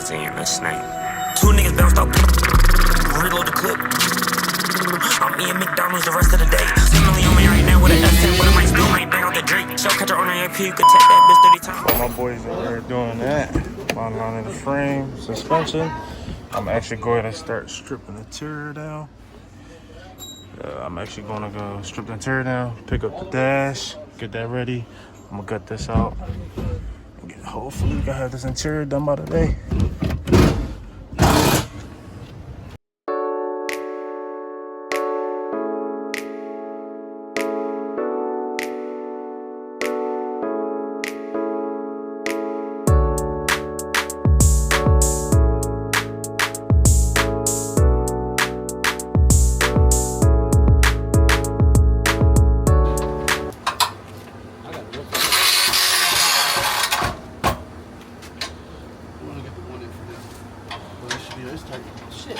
pussy and a snake. Two niggas bounced up, reload the clip. I'm eating McDonald's the rest of the day. Similarly on me right now with an S10, but I might spill my bang out the Drake. Shell catcher on the AP, you could tap that bitch 30 times. All my boys are there doing that. Line in the frame, suspension. I'm actually going to start stripping the interior down. I'm actually going to go strip the interior down, pick up the dash, get that ready. I'm gonna gut this out. Hopefully we can have this interior done by today. Shit,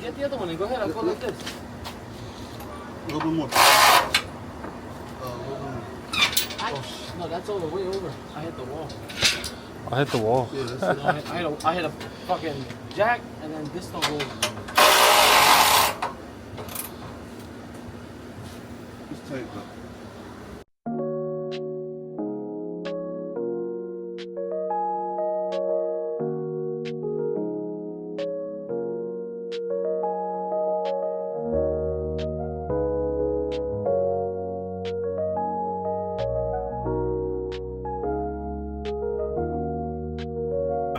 get the other one and go ahead. I'll go like this. A little bit more. No, that's all the way over. I hit the wall. I hit the wall. Yeah, that's it. I hit a fucking jack, and then this don't go. It's tight though.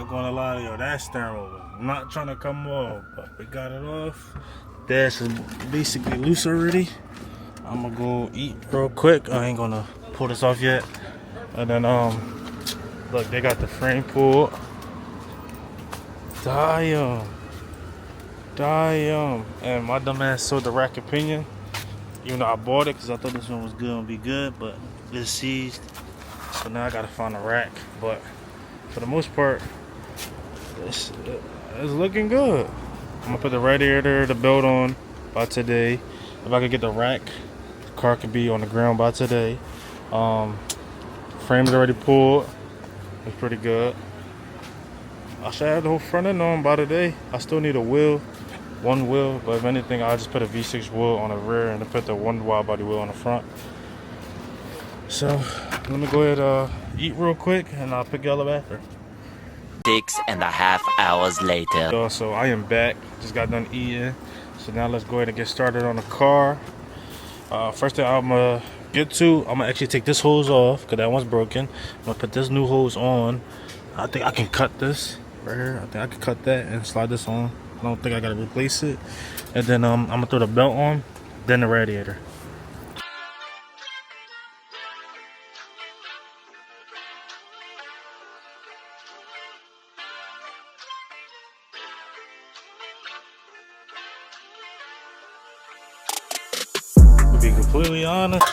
Gonna lie to you, that steering wheel was not trying to come off, but we got it off. Dash is basically loose already. I'm gonna go eat real quick. I ain't gonna pull this off yet. And then look, they got the frame pulled. Damn. And my dumb ass sold the rack opinion, even though I bought it because I thought this one was gonna be good, but it's seized. So now I gotta find a rack. But for the most part, it's looking good. I'm gonna put the radiator, the belt on by today. If I could get the rack, the car could be on the ground by today. Frame's already pulled. It's pretty good. I should have the whole front end on by today. I still need a wheel, one wheel, but if anything, I'll just put a V6 wheel on the rear and then put the one wide body wheel on the front. So let me go ahead eat real quick and I'll pick y'all up after. 6.5 hours later. So I am back, just got done eating. So now let's go ahead and get started on the car. First thing I'm gonna get to, I'm gonna actually take this hose off because that one's broken. I'm gonna put this new hose on. I think I can cut this right here. I think I can cut that and slide this on. I don't think I gotta replace it. And then I'm gonna throw the belt on, then the radiator. To be completely honest,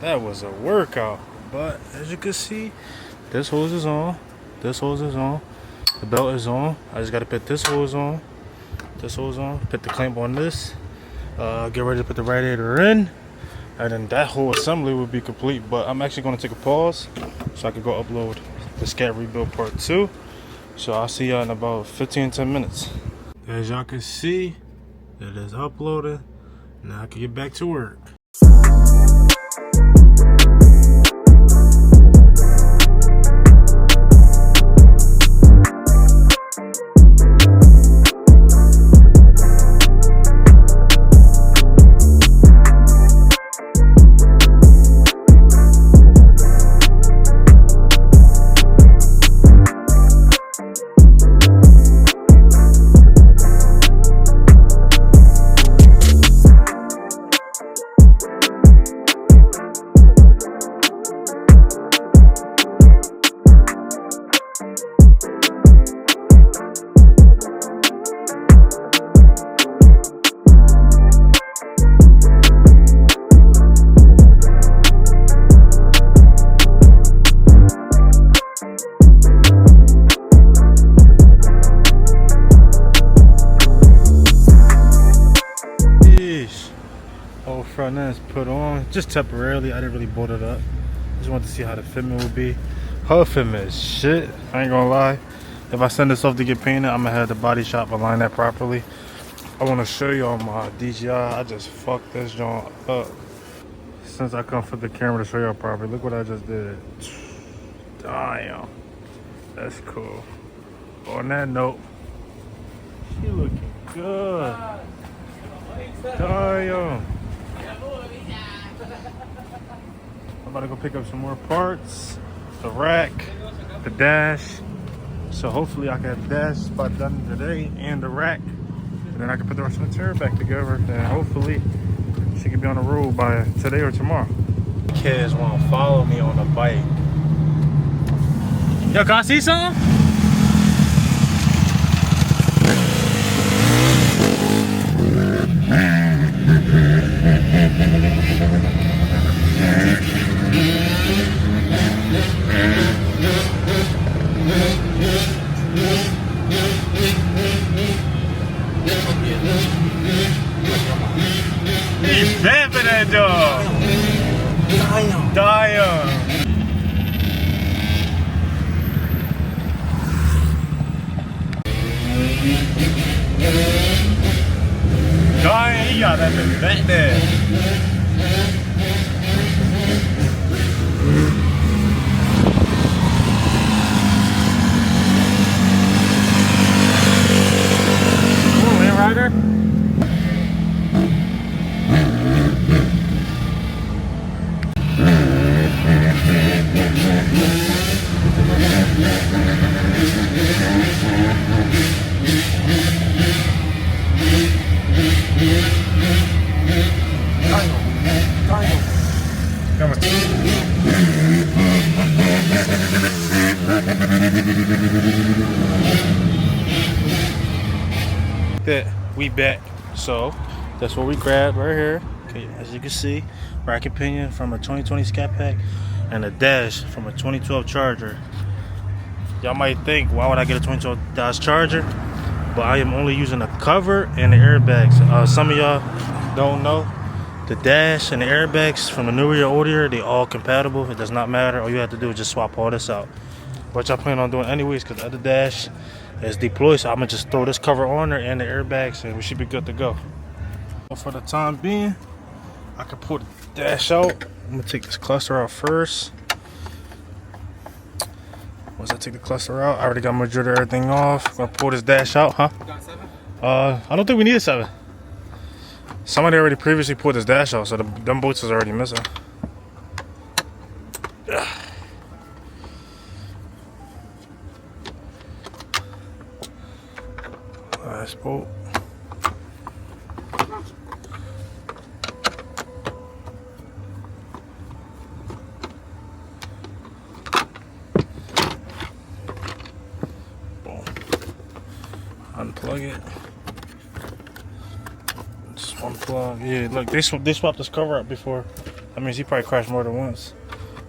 that was a workout. But as you can see, this hose is on. This hose is on. The belt is on. I just gotta put this hose on. This hose on. Put the clamp on this. Get ready to put the radiator in. And then that whole assembly would be complete. But I'm actually gonna take a pause so I can go upload the Scat rebuild part 2. So I'll see y'all in about 10 minutes. As y'all can see, it is uploaded. Now I can get back to work. Whole front end is put on just temporarily. I didn't really bolt it up. Just wanted to see how the fitment would be. Her fitment is shit, I ain't gonna lie. If I send this off to get painted, I'm gonna have the body shop align that properly. I want to show y'all my DJI. I just fucked this joint up. Since I come flip the camera to show y'all properly, look what I just did. Damn, that's cool. On that note, she looking good. Damn. I'm about to go pick up some more parts, the rack, the dash. So hopefully I can have the dash spot done today and the rack. And then I can put the rest of the interior back together. And hopefully she can be on the road by today or tomorrow. Kids want to follow me on the bike. Yo, can I see something? He's vamping that dog. Damn. Damn, he got that thing back there. Come on, man, Ryder. That we back, so that's what we grabbed right here. Okay, as you can see, racket pinion from a 2020 Scat pack and a dash from a 2012 Charger. Y'all might think, why would I get a 2012 Dodge Charger? But I am only using the cover and the airbags. Some of y'all don't know, the dash and the airbags from the newer or older, they all compatible. It does not matter. All you have to do is just swap all this out, which I plan on doing anyways, because the other dash is deployed. So I'm gonna just throw this cover on there and the airbags, and we should be good to go. For the time being, I can pull the dash out. I'm gonna take this cluster out first. Once I take the cluster out, I already got majority of everything off. I'm gonna pull this dash out, huh? You got 7? I don't think we need a 7. Somebody already previously pulled this dash out, so them bolts is already missing. Last bolt. Boom. Unplug it. Just unplug. Yeah, look, they swapped this cover up before. That means he probably crashed more than once.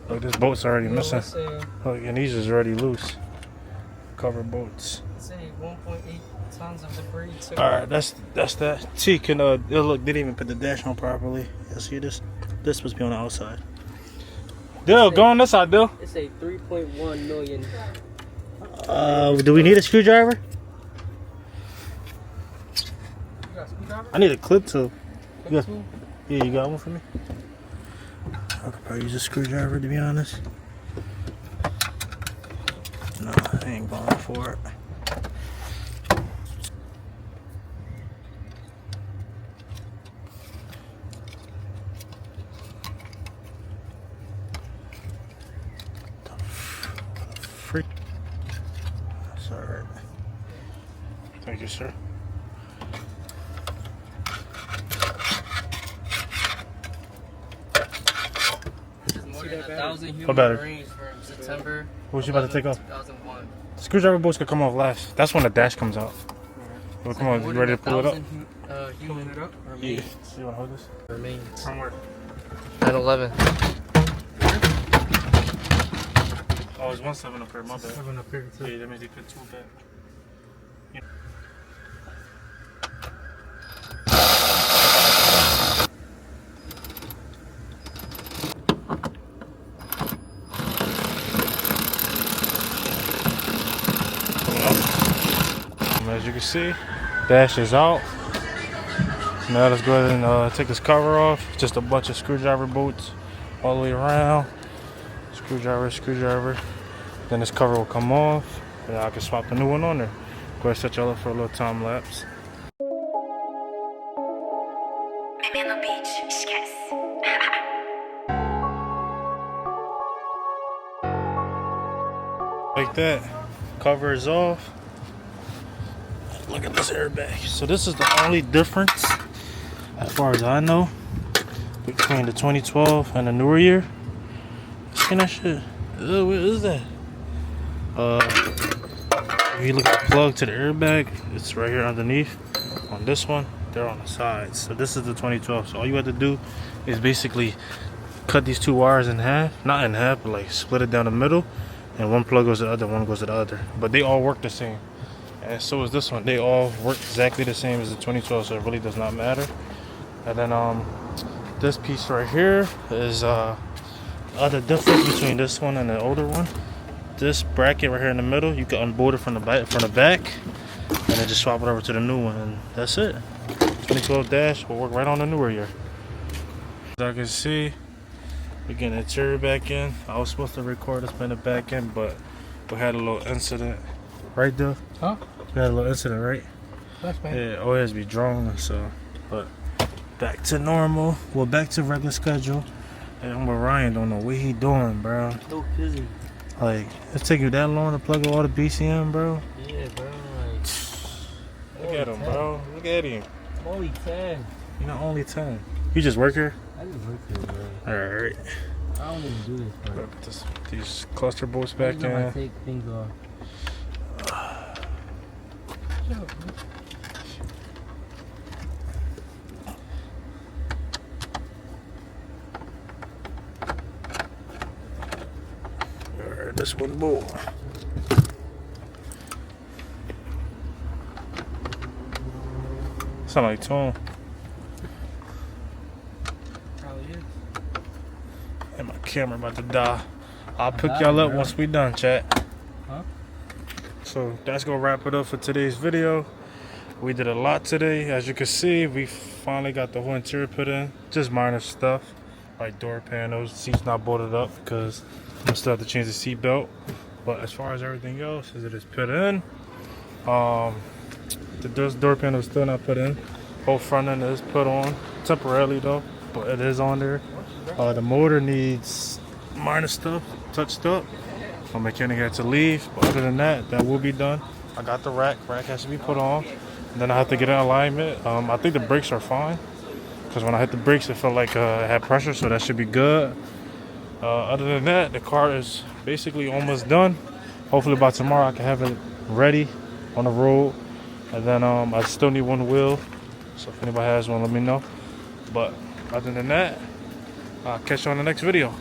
Look, this bolt's already missing. Look, and these is already loose. Cover bolts. Say 1.8 tons of debris. Alright, that's that. T can look, didn't even put the dash on properly. You see this? This supposed to be on the outside. Dill, go on this side, Dill. It's a 3.1 million. Do we need a screwdriver? You got a screwdriver? I need a clip too. Clip tool? Yeah, you got one for me? I could probably use a screwdriver, to be honest. No, I ain't going for it. Freak. That's alright. Thank you, sir. More than 1,000 What human battery? Marines from September. What you about to take off? 2001. Screwdriver bolts could come off last. That's when the dash comes out. Well, come on, you ready to pull it up? Human Yeah. remains. You wanna hold this? Remains. Somewhere. 9/11. Oh, there's 1.7 up here, my bad. 7 up here too. Yeah, that means they put 2 back. Coming up. as you can see, dash is out. Now let's go ahead and take this cover off. Just a bunch of screwdriver bolts all the way around. Screwdriver. Then this cover will come off, and I can swap the new one on there. Go ahead and set y'all up for a little time lapse. Like that, cover is off. Look at this airbag. So this is the only difference, as far as I know, between the 2012 and the newer year. See that shit? What is that? If you look at the plug to the airbag, it's right here underneath. On this one, they're on the sides. So this is the 2012. So all you have to do is basically cut these two wires in half. Not in half, but like split it down the middle. And one plug goes to the other, one goes to the other. But they all work the same. And so is this one. They all work exactly the same as the 2012, so it really does not matter. And then this piece right here is the other difference between this one and the older one. This bracket right here in the middle, you can unbolt it from the back, and then just swap it over to the new one, and that's it. 2012 dash will work right on the newer year. As I can see, we're getting the interior back in. I was supposed to record this in the back end, but we had a little incident. Right there? Huh? We had a little incident, right? That's fine. Yeah, it always be drawn, so. But back to normal. Well, back to regular schedule. And I'm with Ryan, don't know what he doing, bro. So busy. Like, it's taking you that long to plug all the BCM, bro? Yeah, bro. Look at him, bro. Look at him. I'm only 10. You're not only 10. You just work here? I just work here, bro. Alright. I don't even do this, bro. Put these cluster bolts back Every time I in. take things off. Alright, this one bolt. Sound like tone. Probably is. And my camera about to die. I'll pick y'all up once we done, chat. Huh? So that's gonna wrap it up for today's video. We did a lot today. As you can see, we finally got the whole interior put in. Just minor stuff like door panels, seats not bolted up because I'm still have to change the seat belt. But as far as everything else, as it is put in, the door panel is still not put in. Whole front end is put on temporarily though, but it is on there. The motor needs minor stuff touched up. My mechanic had to leave, but other than that, that will be done. I got the rack has to be put on. And then I have to get in alignment. I think the brakes are fine because when I hit the brakes, it felt like it had pressure, so that should be good. Other than that, the car is basically almost done. Hopefully by tomorrow I can have it ready on the road. And then I still need one wheel, so if anybody has one, let me know. But other than that, I'll catch you on the next video.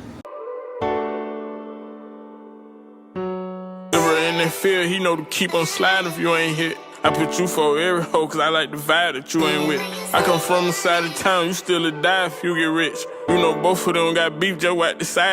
In that field, he know to keep on sliding if you ain't hit. I put you for every hoe, cause I like the vibe that you ain't with. I come from the side of town, you still a die if you get rich. You know both of them got beef just at the side.